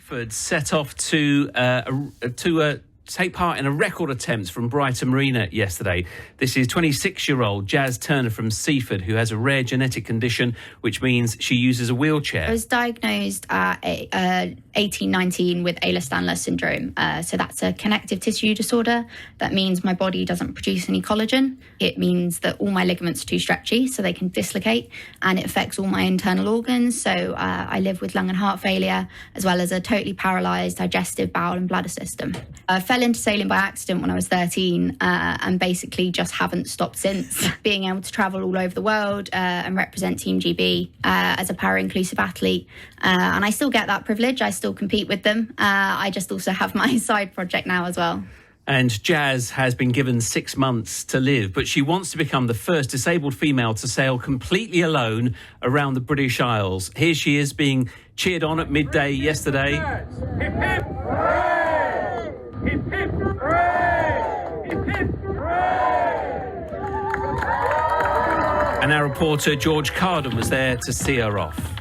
Seaford set off to take part in a record attempt from Brighton Marina yesterday. This is 26-year-old Jazz Turner from Seaford, who has a rare genetic condition, which means she uses a wheelchair. I was diagnosed at 18-19 with Ehlers-Danlos syndrome. So that's a connective tissue disorder. That means my body doesn't produce any collagen. It means that all my ligaments are too stretchy, so they can dislocate, and it affects all my internal organs. So I live with lung and heart failure, as well as a totally paralysed digestive, bowel and bladder system. I fell into sailing by accident when I was 13 and basically just haven't stopped since. Being able to travel all over the world and represent Team GB as a para-inclusive athlete. And I still get that privilege. I still compete with them. I just also have my side project now as well. And Jazz has been given 6 months to live, but she wants to become the first disabled female to sail completely alone around the British Isles. Here she is being cheered on at midday yesterday. Hip, hip, hooray! Hip, hip, hooray! Hip, hip, hooray! And our reporter George Carden was there to see her off.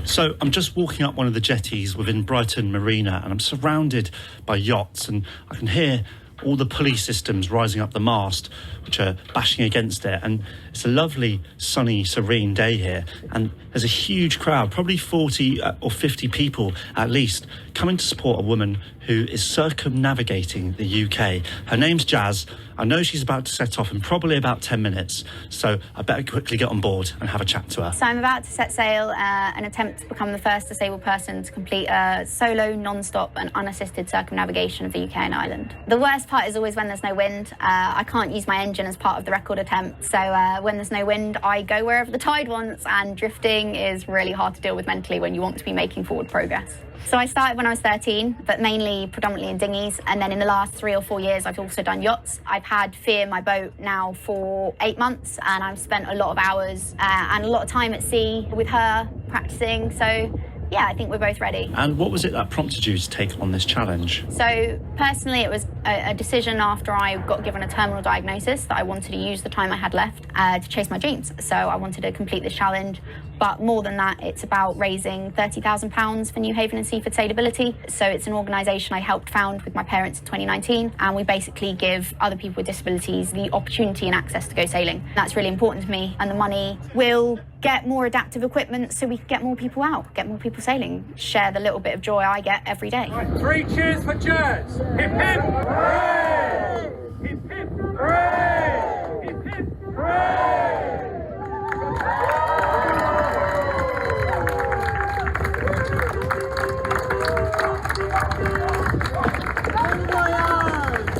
So I'm just walking up one of the jetties within Brighton Marina, and I'm surrounded by yachts, and I can hear all the pulley systems rising up the mast, which are bashing against it. And it's a lovely, sunny, serene day here. And there's a huge crowd, probably 40 or 50 people at least, coming to support a woman who is circumnavigating the UK. Her name's Jazz. I know she's about to set off in probably about 10 minutes, so I better quickly get on board and have a chat to her. So I'm about to set sail and attempt to become the first disabled person to complete a solo, non-stop and unassisted circumnavigation of the UK and Ireland. The worst part is always when there's no wind. I can't use my engine as part of the record attempt, so when there's no wind, I go wherever the tide wants, and drifting is really hard to deal with mentally when you want to be making forward progress. So I started when I was 13, but predominantly in dinghies. And then in the last 3 or 4 years, I've also done yachts. I've had Fear, my boat, now for 8 months, and I've spent a lot of hours and a lot of time at sea with her practicing. So yeah, I think we're both ready. And what was it that prompted you to take on this challenge? So personally, it was a decision after I got given a terminal diagnosis that I wanted to use the time I had left to chase my dreams. So I wanted to complete this challenge. But more than that, it's about raising £30,000 for Newhaven and Seaford Sailability. So it's an organisation I helped found with my parents in 2019. And we basically give other people with disabilities the opportunity and access to go sailing. That's really important to me. And the money will get more adaptive equipment so we can get more people out, get more people sailing, share the little bit of joy I get every day. Right, 3 cheers for Jazz. Hip, hip, hooray! Hip, hip, hooray! Hip, hip, hooray!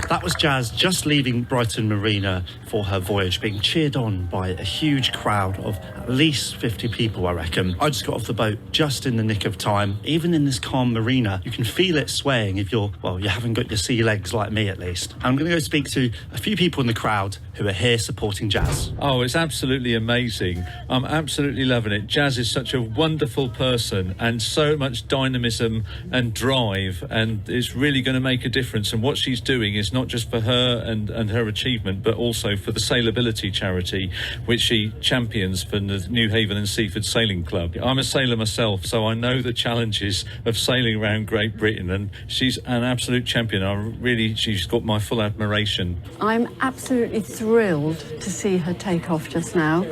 That was Jazz just leaving Brighton Marina for her voyage, being cheered on by a huge crowd of at least 50 people, I reckon. I just got off the boat just in the nick of time. Even in this calm marina, you can feel it swaying if you haven't got your sea legs like me at least. I'm going to go speak to a few people in the crowd who are here supporting Jazz. Oh, it's absolutely amazing. I'm absolutely loving it. Jazz is such a wonderful person and so much dynamism and drive, and it's really going to make a difference. And what she's doing is not just for her and her achievement, but also for the Sailability charity, which she champions for the Newhaven and Seaford Sailing Club. I'm a sailor myself, so I know the challenges of sailing around Great Britain, and she's an absolute champion. She's got my full admiration. I'm absolutely thrilled to see her take off just now,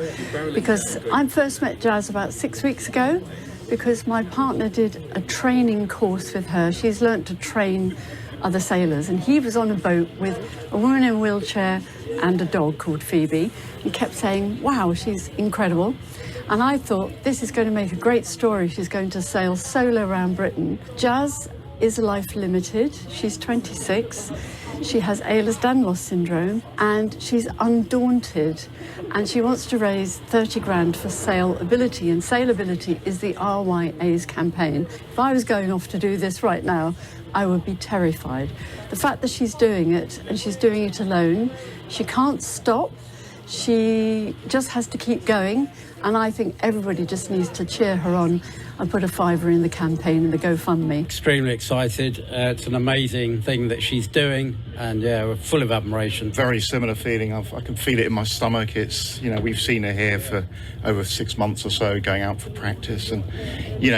because I first met Jazz about 6 weeks ago because my partner did a training course with her. She's learnt to train other sailors, and he was on a boat with a woman in a wheelchair and a dog called Phoebe, and kept saying, wow, she's incredible. And I thought, this is going to make a great story. She's going to sail solo around Britain. Jazz is life limited. She's 26. She has Ehlers-Danlos syndrome, and she's undaunted, and she wants to raise 30 grand for Sailability, and Sailability is the RYA's campaign. If I was going off to do this right now, I would be terrified. The fact that she's doing it, and she's doing it alone, she can't stop, she just has to keep going, And I think everybody just needs to cheer her on. I put a £5 in the campaign in the GoFundMe. Extremely excited. It's an amazing thing that she's doing, and yeah, we're full of admiration. Very similar feeling. I can feel it in my stomach. It's, we've seen her here for over 6 months or so, going out for practice, and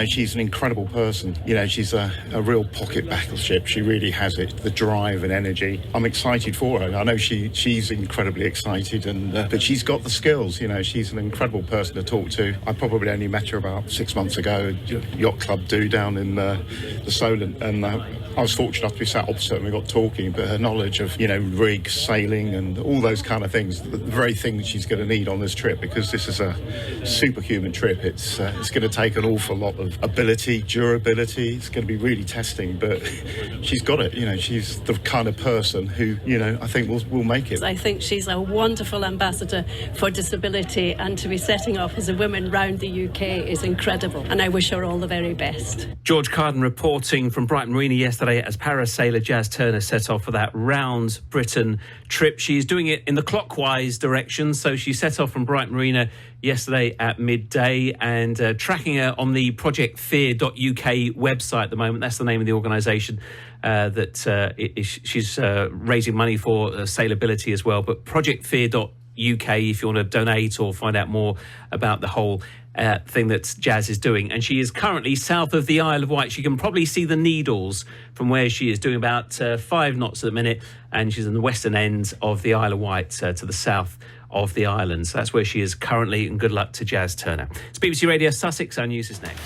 she's an incredible person. She's a real pocket battleship. She really has it, the drive and energy. I'm excited for her. I know she's incredibly excited, but she's got the skills. She's an incredible person to talk to. I probably only met her about 6 months ago, yacht club down in the Solent, and I was fortunate enough to be sat opposite and we got talking, but her knowledge of rigs, sailing and all those kind of things, the very things she's going to need on this trip, because this is a superhuman trip. It's going to take an awful lot of ability, durability. It's going to be really testing, but she's got it. She's the kind of person who I think will make it. I think she's a wonderful ambassador for disability, and to be setting off as a woman round the UK is incredible, and I wish her all the very best. George Carden reporting from Brighton Marina yesterday as parasailer Jazz Turner set off for that round Britain trip. She's doing it in the clockwise direction, so she set off from Brighton Marina yesterday at midday, and tracking her on the projectfear.uk website at the moment. That's the name of the organisation she's raising money for sailability as well. But projectfear.uk if you want to donate or find out more about the whole thing that Jazz is doing. And she is currently south of the Isle of Wight. You can probably see the Needles from where she is, doing about 5 knots at the minute, and she's in the western end of the Isle of Wight, to the south of the island. So that's where she is currently, and good luck to Jazz Turner. It's BBC Radio Sussex. Our news is next.